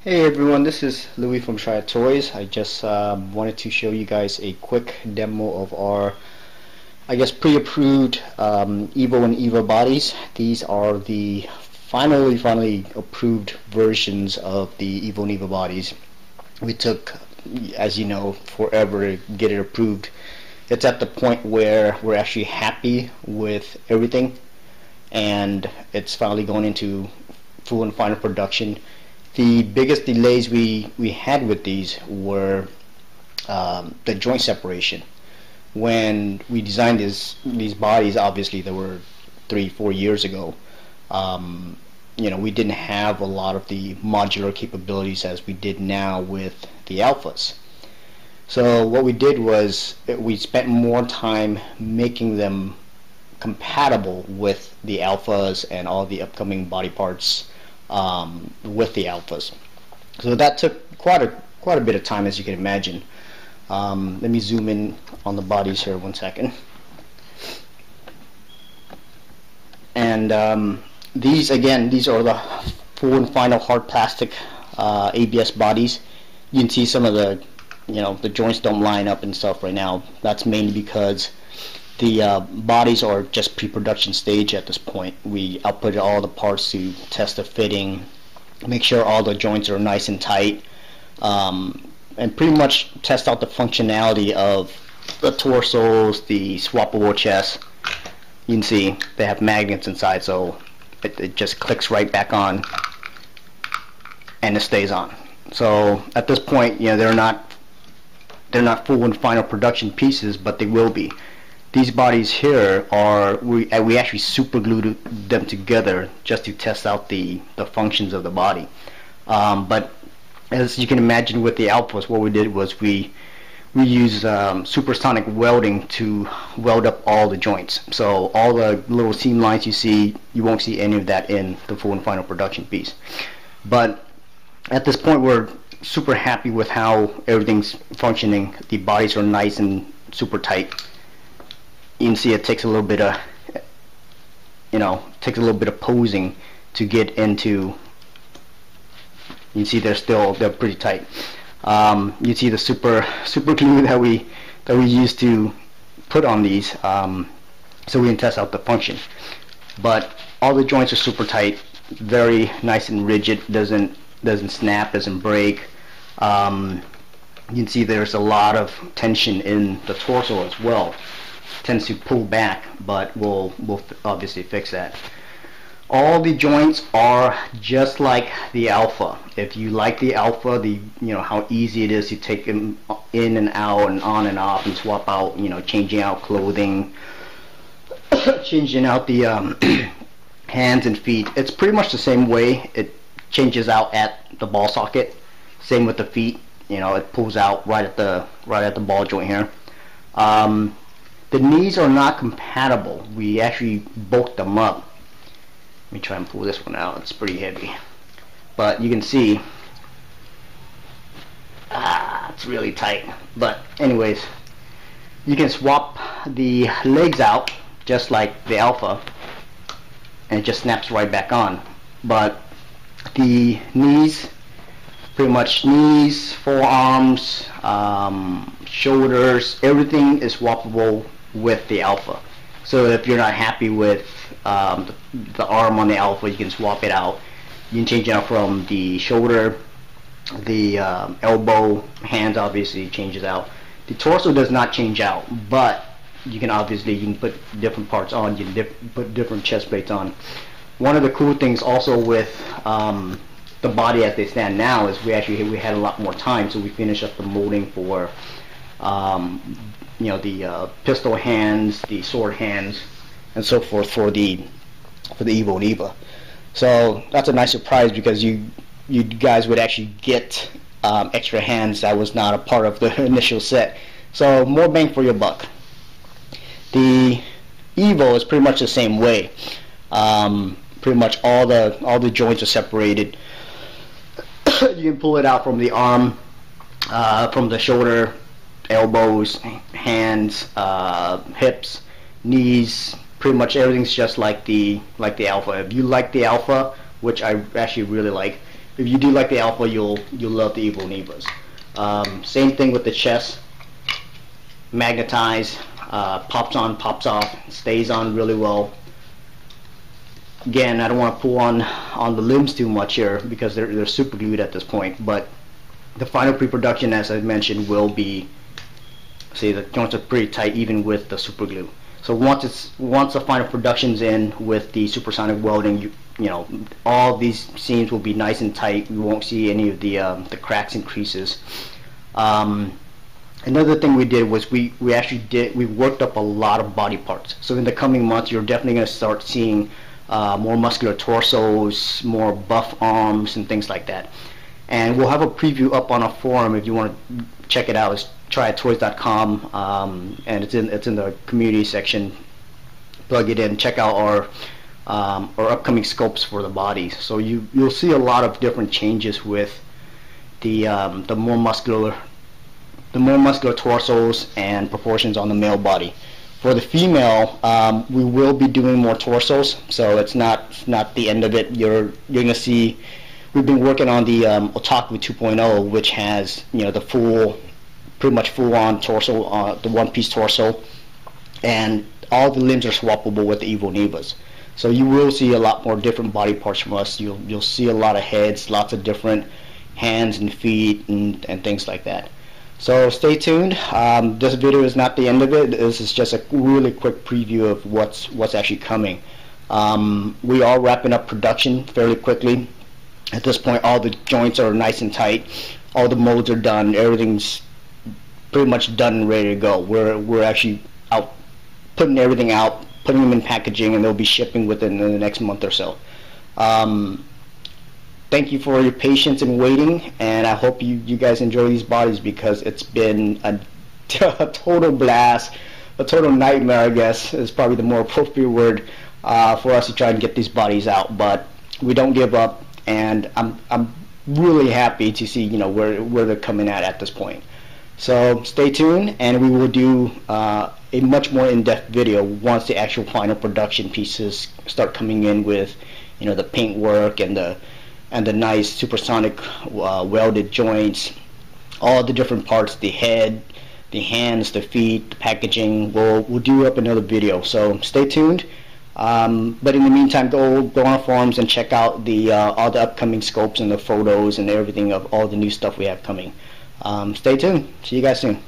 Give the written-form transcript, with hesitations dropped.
Hey everyone, this is Louis from Triad Toys. I just wanted to show you guys a quick demo of our, pre-approved Evo and Eva bodies. These are the finally approved versions of the Evo and Eva bodies. We took, as you know, forever to get it approved. It's at the point where we're actually happy with everything, and it's finally going into full and final production. The biggest delays we had with these were the joint separation. When we designed these bodies, obviously they were 3-4 years ago. We didn't have a lot of the modular capabilities as we did now with the alphas. So what we did was we spent more time making them compatible with the alphas and all the upcoming body parts with the alphas. So that took quite a bit of time, as you can imagine. Let me zoom in on the bodies here 1 second. And these are the full and final hard plastic ABS bodies. You can see some of the joints don't line up and stuff right now. That's mainly because the bodies are just pre-production stage at this point. We outputted all the parts to test the fitting, make sure all the joints are nice and tight, and pretty much test out the functionality of the torsos, the swappable chest. You can see they have magnets inside, so it just clicks right back on and it stays on. So at this point, they're not full and final production pieces, but they will be. These bodies here we actually super glued them together just to test out the functions of the body. But as you can imagine with the alphas, what we did was we used supersonic welding to weld up all the joints. So all the little seam lines you see, you won't see any of that in the full and final production piece. But at this point, we're super happy with how everything's functioning. The bodies are nice and super tight. You can see it takes a little bit of posing to get into. You can see they're pretty tight. You see the super glue that we used to put on these, so we can test out the function. But all the joints are super tight, very nice and rigid. Doesn't snap, doesn't break. You can see there's a lot of tension in the torso as well. Tends to pull back, but we'll obviously fix that. All the joints are just like the alpha. If you like the alpha, how easy it is to take them in and out and on and off and swap out, changing out clothing, changing out the hands and feet. It's pretty much the same way. It changes out at the ball socket. Same with the feet. It pulls out right at the ball joint here. The knees are not compatible. We actually bulked them up. Let me try and pull this one out. It's pretty heavy. But you can see, it's really tight. But anyways, you can swap the legs out just like the alpha, and it just snaps right back on. But the knees, pretty much knees, forearms, shoulders, everything is swappable with the alpha. So if you're not happy with the arm on the alpha, you can swap it out. You can change it out from the shoulder, the elbow, hands obviously changes out. The torso does not change out, but you can put different parts on. You can put different chest plates on. One of the cool things also with the body as they stand now is we had a lot more time, so we finished up the molding for the pistol hands, the sword hands, and so forth for the Evo and Eva. So that's a nice surprise, because you guys would actually get extra hands that was not a part of the initial set. So more bang for your buck. The Evo is pretty much the same way. Pretty much all the joints are separated. You can pull it out from the arm, from the shoulder, elbows, hands, hips, knees. Pretty much everything's just like the alpha. If you like the alpha, which I actually really like, if you do like the Alpha, you'll love the Evo and Evas. Same thing with the chest. Magnetize, pops on, pops off, stays on really well. Again, I don't want to pull on the limbs too much here because they're super glued at this point, but the final pre-production, as I mentioned, will be, see, the joints are pretty tight even with the super glue. So once the final production's in with the supersonic welding, you know, all these seams will be nice and tight. You won't see any of the cracks and creases. Another thing we did was we worked up a lot of body parts. So in the coming months, you're definitely going to start seeing more muscular torsos, more buff arms, and things like that. And we'll have a preview up on our forum if you want to check it out. It's triadtoys.com, and it's in the community section. Plug it in. Check out our upcoming scopes for the body. So you'll see a lot of different changes with the more muscular torsos and proportions on the male body. For the female, we will be doing more torsos, so it's not the end of it. You're gonna see. We've been working on the Otaku 2.0, which has, you know, the pretty much full-on torso, the one-piece torso, and all the limbs are swappable with the Evo and Evas. So you will see a lot more different body parts from us. You'll see a lot of heads, lots of different hands and feet and things like that. So stay tuned. This video is not the end of it. This is just a really quick preview of what's actually coming. We are wrapping up production fairly quickly. At this point, all the joints are nice and tight. All the molds are done. Everything's pretty much done and ready to go. We're actually out putting everything out, putting them in packaging, and they'll be shipping within the next month or so. Thank you for your patience and waiting, and I hope you guys enjoy these bodies, because it's been a total blast, a total nightmare, I guess is probably the more appropriate word, for us to try and get these bodies out. But we don't give up, and I'm really happy to see, you know, where they're coming at this point. So stay tuned, and we will do a much more in-depth video once the actual final production pieces start coming in with, you know, the paint work and the nice supersonic welded joints, all the different parts, the head, the hands, the feet, the packaging. We'll do up another video, so stay tuned. But in the meantime, go on our forums and check out all the upcoming scopes and the photos and everything of all the new stuff we have coming. Stay tuned. See you guys soon.